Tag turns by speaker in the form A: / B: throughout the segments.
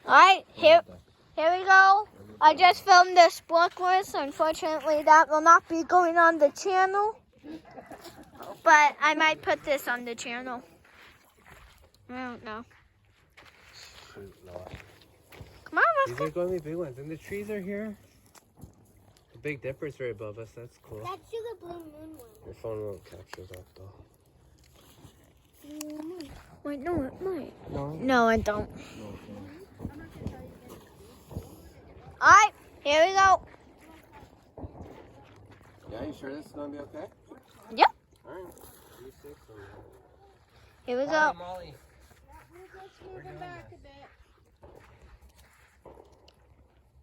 A: Alright, here we go. I just filmed the sprinklers. Unfortunately, that will not be going on the channel. But I might put this on the channel. I don't know.
B: Shoot, no.
A: Come on,
B: These are going to be big ones. And the trees are here. The Big Dipper's right above us. That's cool.
C: That's the blue moon one.
B: Your phone won't capture that though.
A: Wait, no, it might.
B: No?
A: No, I don't.
B: No.
A: Alright, here we go.
B: Yeah, you sure this is going to be okay?
A: Yep.
B: Alright. You say so.
A: Here we go.
B: Hi, Molly.
C: We're moving back a bit.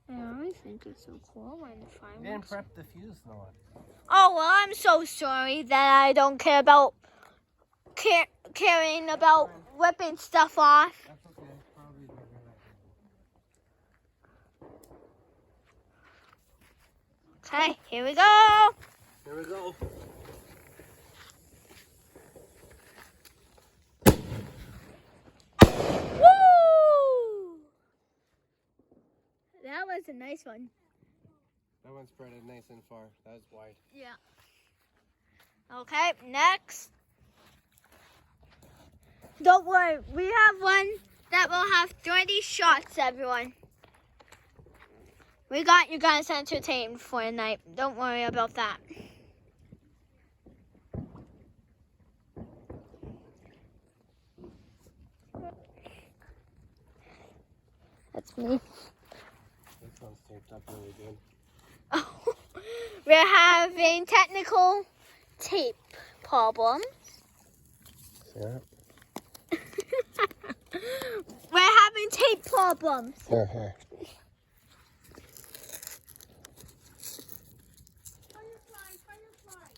A: I always think it's so cool when the
B: You
A: fireworks.
B: didn't prep the fuse, no.
A: Oh, well, I'm so sorry that I don't care about caring about ripping stuff off.
B: That's okay. Probably never that.
A: Okay, here we go.
B: Here we go.
A: Woo! That was a nice one.
B: That one spread it nice and far. That was wide.
A: Yeah. Okay, next. Don't worry, we have one that will have 30 shots, everyone. We got you guys entertained for a night. Don't worry about that. That's me.
B: This one's taped up really good.
A: Oh, we're having technical tape problems.
B: Yeah.
A: We're having tape problems.
B: Here, here.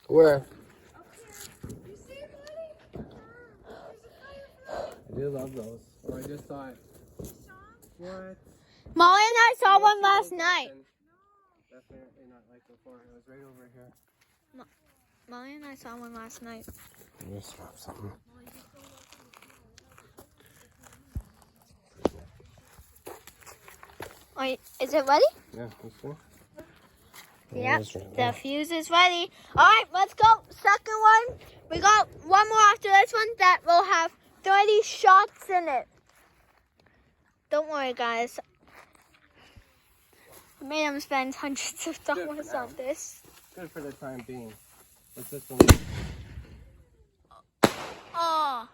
B: Where?
C: Up here. You see it, buddy? There's a firefly.
B: I do love those. Oh, I just saw it. What?
A: Molly and I saw one last night.
B: Definitely not like before. It was right over here.
A: Molly and I saw one last night.
B: Let me swap something.
A: Wait, is it ready?
B: Yeah, let's go.
A: Yep,
B: Right
A: the
B: there.
A: fuse is ready. All right, let's go. Second one. We got one more after this one that will have 30 shots in it. Don't worry, guys. I made him spend hundreds of dollars
B: now.
A: on this.
B: Good for the time being. What's this one?
A: Oh,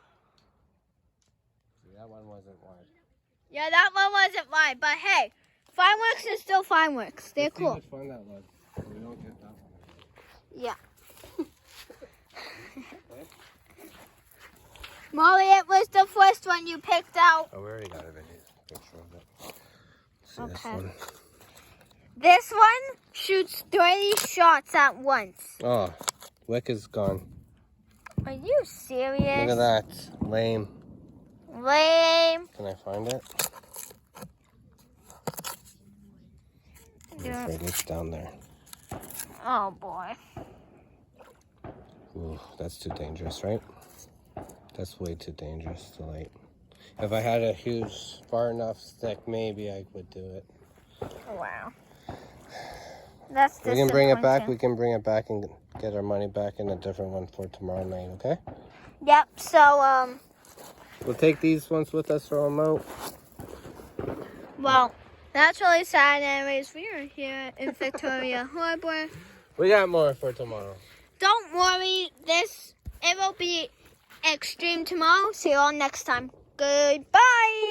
B: See, that one wasn't wide.
A: yeah, that one wasn't mine. But hey, fireworks is still fireworks. They're
B: Let's see
A: cool.
B: how much fun that was. We don't get that one.
A: Yeah.
B: Okay.
A: Molly, it was the first one you picked out.
B: Oh, we already got a picture of it. Let's see this
A: Okay.
B: one.
A: This one shoots 30 shots at once.
B: Oh, wick is gone.
A: Are you serious?
B: Look at that. Lame.
A: Lame.
B: Can I find it? I'm
A: Yeah.
B: afraid it's down there.
A: Oh boy.
B: Ooh, that's too dangerous, right? That's way too dangerous to light. If I had a huge, far enough stick, maybe I would do it.
A: Wow. That's
B: We can bring it back.
A: disappointing.
B: We can bring it back and get our money back in a different one for tomorrow night, okay?
A: Yep. So
B: We'll take these ones with us, throw them out.
A: well, that's really sad. Anyways, we are here in Victoria Harbor.
B: We got more for tomorrow.
A: Don't worry. It will be extreme tomorrow. See you all next time. Goodbye.